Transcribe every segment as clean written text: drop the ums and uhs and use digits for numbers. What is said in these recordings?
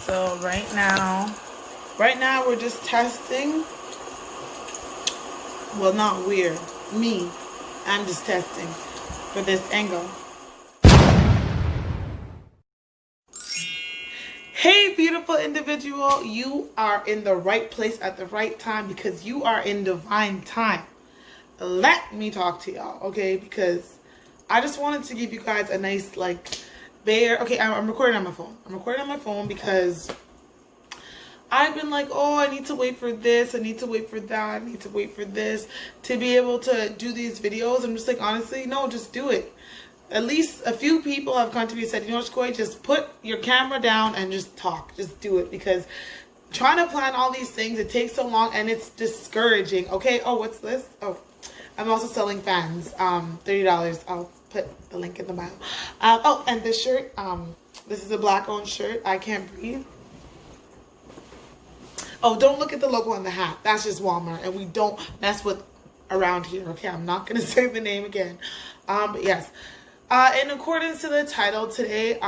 So right now we're just testing. Well, not we're, me. I'm just testing for this angle. Hey, beautiful individual, you are in the right place at the right time because you are in divine time. Let me talk to y'all, okay? Because I just wanted to give you guys a nice, like, okay, I'm recording on my phone. I'm recording on my phone because I've been like, oh, I need to wait for this. I need to wait for that. I need to wait for this to be able to do these videos. I'm just like, honestly, no, just do it. At least a few people have come to me and said, you know what, Shakkoi, just put your camera down and just talk. Just do it, because trying to plan all these things, it takes so long and it's discouraging. Okay, oh, what's this? Oh, I'm also selling fans, $30. I'll put the link in the bio. Oh, and this shirt, this is a black-owned shirt. I can't breathe. Oh, don't look at the logo on the hat. That's just Walmart, and we don't mess with around here. Okay, I'm not gonna say the name again. But yes. In accordance to the title today,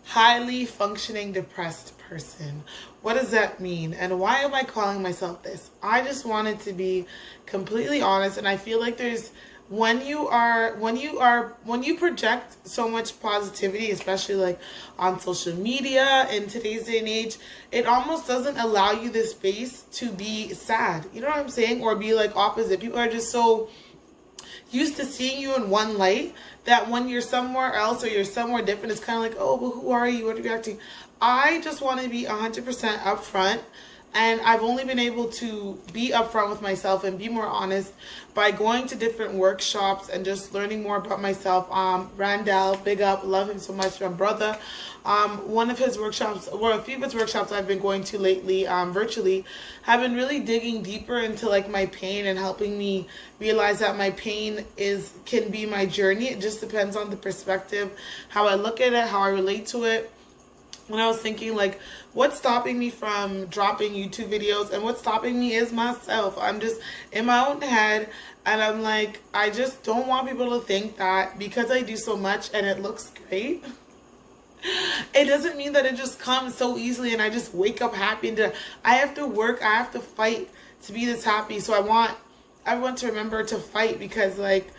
highly functioning depressed person. What does that mean? And why am I calling myself this? I just wanted to be completely honest, and I feel like there's when you project so much positivity, especially like on social media in today's day and age, it almost doesn't allow you the space to be sad. You know what I'm saying? Or be like opposite. People are just so used to seeing you in one light that when you're somewhere else or you're somewhere different, it's kind of like, oh, well, who are you? What are you acting? I just want to be 100% upfront, and I've only been able to be upfront with myself and be more honest by going to different workshops and just learning more about myself. Randall, big up, love him so much, my brother. One of his workshops, or a few of his workshops I've been going to lately, virtually, have been really digging deeper into like my pain and helping me realize that my pain can be my journey. It just depends on the perspective, how I look at it, how I relate to it. When I was thinking like, what's stopping me from dropping YouTube videos, and what's stopping me is myself. I'm just in my own head, and I'm like, I just don't want people to think that because I do so much and it looks great, it doesn't mean that it just comes so easily and I just wake up happy. And I have to work, I have to fight to be this happy. So I want everyone to remember to fight, because like,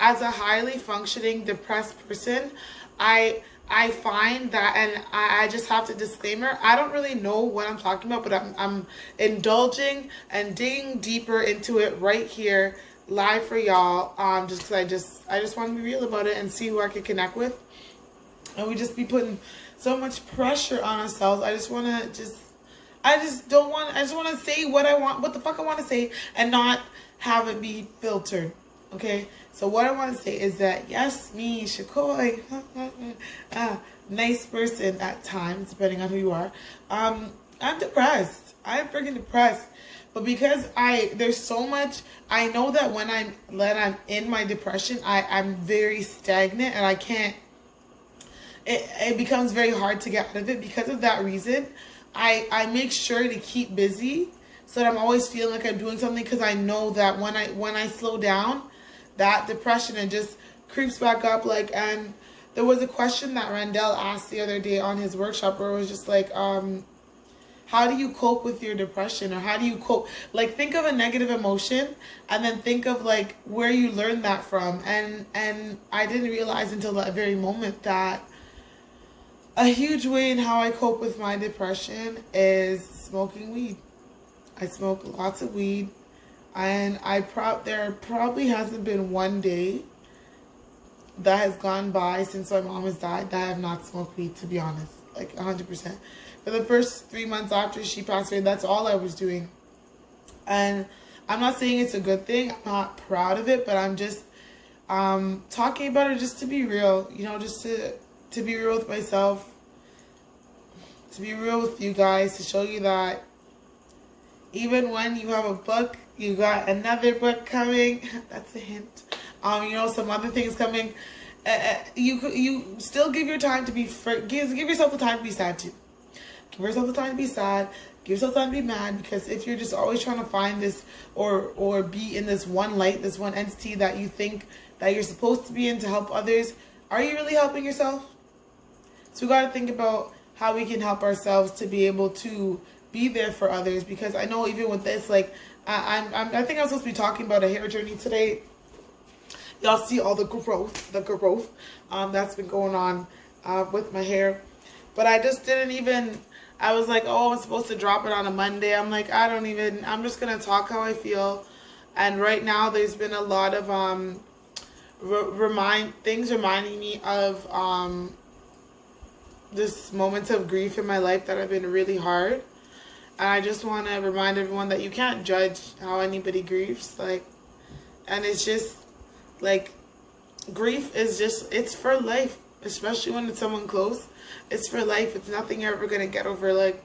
as a highly functioning depressed person, I find that, and I just have to disclaimer, I don't really know what I'm talking about, but I'm indulging and digging deeper into it right here live for y'all, just because I just want to be real about it and see who I can connect with. And we just be putting so much pressure on ourselves. I just want to I just want to say what I want, what the fuck I want to say, and not have it be filtered. Okay, so what I want to say is that, yes, me, Shakkoi, nice person at times, depending on who you are, I'm depressed. I'm freaking depressed. But because there's so much, I know that when I'm in my depression, I'm very stagnant, and I can't, it becomes very hard to get out of it. Because of that reason, I make sure to keep busy so that I'm always feeling like I'm doing something, because I know that when I slow down, that depression, it just creeps back up. Like, and there was a question that Randall asked the other day on his workshop where it was just like, how do you cope with your depression, or how do you cope? Like, think of a negative emotion and then think of like where you learned that from. And I didn't realize until that very moment that a huge way in how I cope with my depression is smoking weed. I smoke lots of weed. And there probably hasn't been one day that has gone by since my mom has died that I have not smoked weed, to be honest. Like 100%. For the first 3 months after she passed away, that's all I was doing. And I'm not saying it's a good thing. I'm not proud of it, but I'm just talking about it just to be real. You know, just to be real with myself. To be real with you guys. To show you that even when you have a book, you got another book coming. That's a hint. You know, some other things coming. You still give your time to be give yourself the time to be sad too. Give yourself the time to be sad. Give yourself time to be mad, because if you're just always trying to find this or be in this one light, this one entity that you think that you're supposed to be in to help others, are you really helping yourself? So we got to think about how we can help ourselves to be able to be there for others. Because I know even with this, like, I think I'm supposed to be talking about a hair journey today. Y'all see all the growth that's been going on with my hair. But I just didn't even, I was like, oh, I'm supposed to drop it on a Monday. I'm like, I'm just going to talk how I feel. And right now there's been a lot of reminding me of this moments of grief in my life that have been really hard. And I just want to remind everyone that you can't judge how anybody grieves. Like, and it's just, like, grief is just, it's for life, especially when it's someone close. It's for life. It's nothing you're ever going to get over. Like,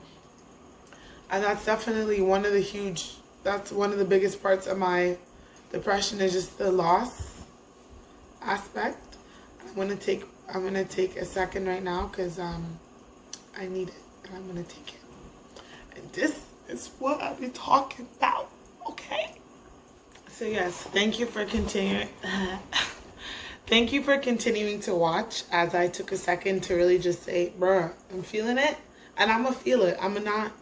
and that's definitely one of the biggest parts of my depression, is just the loss aspect. I'm going to take a second right now because I need it, and I'm going to take it. And this is what I've been talking about, okay? So yes, thank you for continuing. Thank you for continuing to watch as I took a second to really just say, bruh, I'm feeling it, and I'm going to feel it. I'm going to not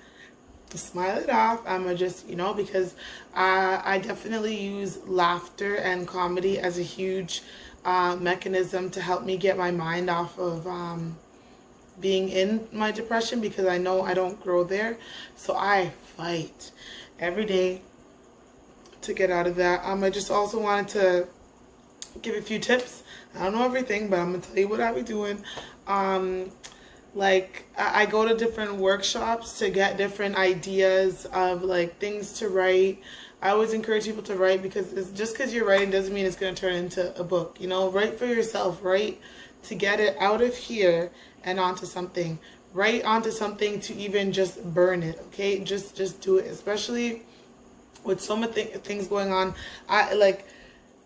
smile it off. I'm going to just, because I definitely use laughter and comedy as a huge mechanism to help me get my mind off of being in my depression, because I know I don't grow there. So I fight every day to get out of that. I just also wanted to give a few tips. I don't know everything, but I'm gonna tell you what I be doing. Like, I go to different workshops to get different ideas of, like, things to write. I always encourage people to write, because just because you're writing doesn't mean it's going to turn into a book. Write for yourself. Write to get it out of here and onto something. Write onto something to even just burn it, okay? Just do it, especially with so many things going on.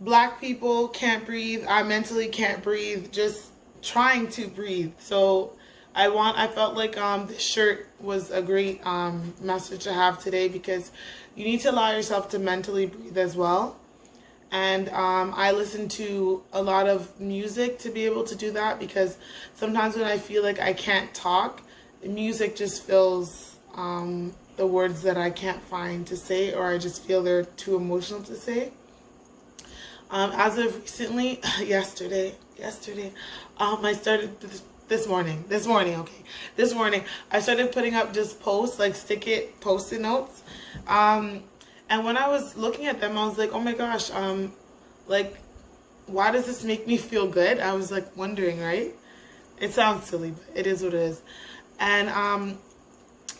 Black people can't breathe. I mentally can't breathe. Just trying to breathe. So I felt like this shirt was a great message to have today, because you need to allow yourself to mentally breathe as well. And I listen to a lot of music to be able to do that, because sometimes when I feel like I can't talk, music just fills the words that I can't find to say, or I just feel they're too emotional to say. As of recently, yesterday, I started this morning, I started putting up just posts, like Post-it notes. And when I was looking at them, I was like, oh my gosh, like, why does this make me feel good? I was like wondering, right? It sounds silly, but it is what it is. And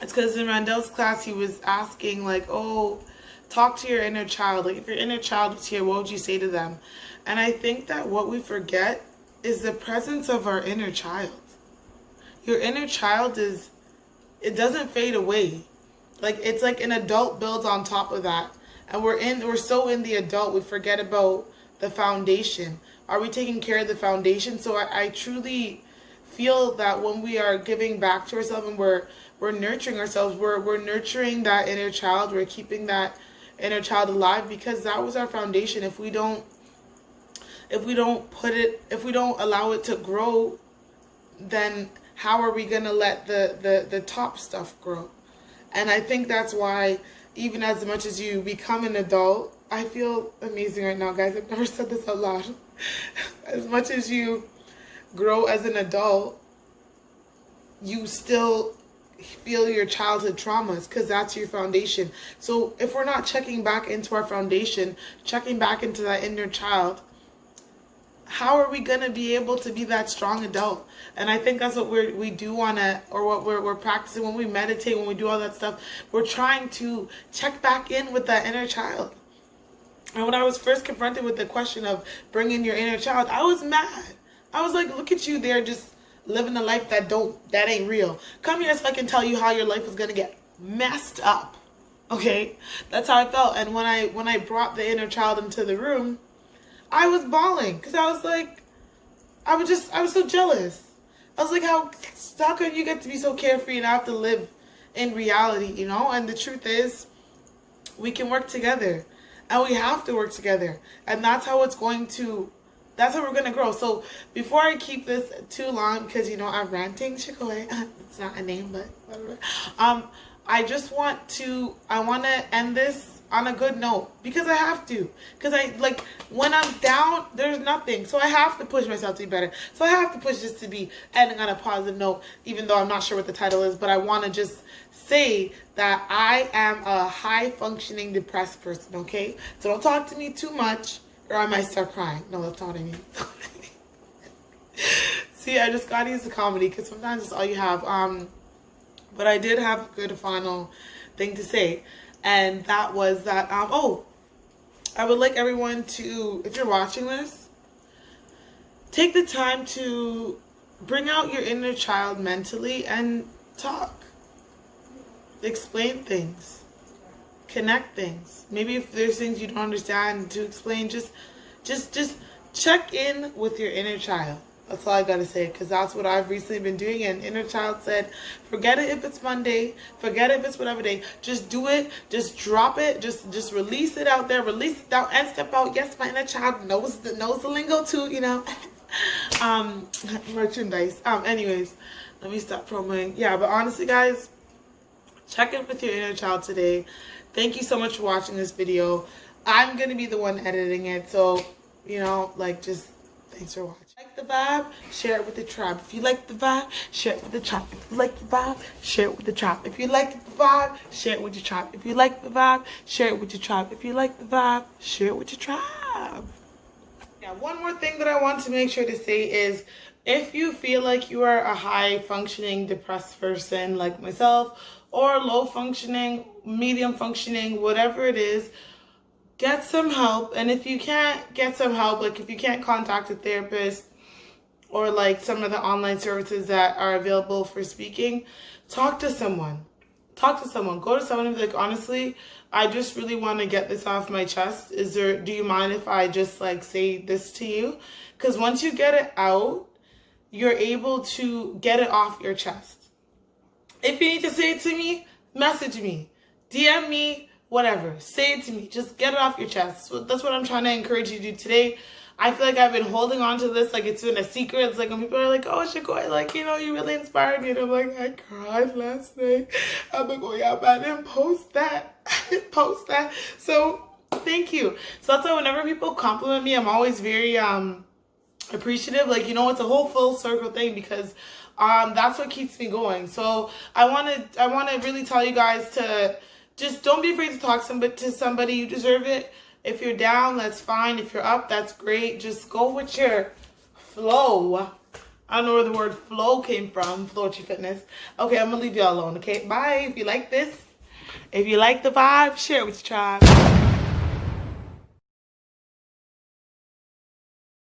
it's because in Randall's class, he was asking, like, oh, talk to your inner child. Like, if your inner child was here, what would you say to them? And I think that what we forget is the presence of our inner child. Your inner child it doesn't fade away. Like, it's like an adult builds on top of that. And we're so in the adult, we forget about the foundation. Are we taking care of the foundation? So I truly feel that when we are giving back to ourselves and we're nurturing ourselves, we're nurturing that inner child. We're keeping that inner child alive, because that was our foundation. If we don't allow it to grow, then how are we gonna let the top stuff grow? And I think that's why, even as much as you become an adult, I feel amazing right now, guys. I've never said this out loud. As much as you grow as an adult, you still feel your childhood traumas, because that's your foundation. So if we're not checking back into our foundation, checking back into that inner child, how are we going to be able to be that strong adult? And I think that's what we do want to, or what we're practicing when we meditate, when we do all that stuff. We're trying to check back in with that inner child. And when I was first confronted with the question of bringing your inner child, I was mad. I was like, look at you there, just living a life that ain't real. Come here so I can tell you how your life is going to get messed up. Okay? That's how I felt. And when I brought the inner child into the room, I was bawling, because I was like, I was so jealous. I was like, how can you get to be so carefree and I have to live in reality, And the truth is, we can work together, and we have to work together. And that's how it's going to That's how we're gonna grow. So before I keep this too long, because you know I'm ranting, Shakkoi. It's not a name, but whatever. I just want to. I want to end this on a good note because I have to. Because I like when I'm down, there's nothing. So I have to push myself to be better. So I have to push this to be ending on a positive note, even though I'm not sure what the title is. But I want to just say that I am a high functioning depressed person. Okay, so don't talk to me too much, or I might start crying. No, that's not what I mean. See, I just gotta use the comedy because sometimes it's all you have. But I did have a good final thing to say, and that was that. Oh, I would like everyone to, if you're watching this, take the time to bring out your inner child mentally and talk, explain things, connect things. Maybe if there's things you don't understand to explain, just check in with your inner child. That's all I gotta say, because that's what I've recently been doing. And inner child said, forget it if it's Monday, forget it if it's whatever day. Just do it, just drop it, just release it out there, release it out and step out. Yes, my inner child knows the lingo too, you know. Merchandise. Anyways, let me stop promoting. Yeah, but honestly, guys, check in with your inner child today. Thank you so much for watching this video. I'm gonna be the one editing it, so you know, like, just thanks for watching. Like the vibe, share it with the tribe. If you like the vibe, share it with the tribe. If you like the vibe, share it with the tribe. If you like the vibe, share it with your tribe. If you like the vibe, share it with your tribe. If you like the vibe, share it with your tribe. Yeah, one more thing that I want to make sure to say is, if you feel like you are a high functioning depressed person like myself, or low functioning, medium functioning, whatever it is, get some help. And if you can't get some help, like if you can't contact a therapist or like some of the online services that are available for speaking, talk to someone. Talk to someone. Go to someone and be like, honestly, I just really want to get this off my chest. Do you mind if I just like say this to you? Because once you get it out, you're able to get it off your chest. If you need to say it to me, message me, DM me, whatever. Say it to me. Just get it off your chest. So that's what I'm trying to encourage you to do today. I feel like I've been holding on to this like it's been a secret. It's like when people are like, oh, Shakkoi, like, you know, you really inspired me. And I'm like, I cried last night. I'm like, oh, yeah, but I didn't post that. I didn't post that. So thank you. So that's why whenever people compliment me, I'm always very appreciative. Like, you know, it's a whole full circle thing because that's what keeps me going. So I want to really tell you guys to just don't be afraid to talk to somebody. You deserve it. If you're down, that's fine. If you're up, that's great. Just go with your flow. I don't know where the word flow came from. Flow-chi Fitness. Okay, I'm going to leave y'all alone, okay? Bye. If you like this, if you like the vibe, share it with your tribe.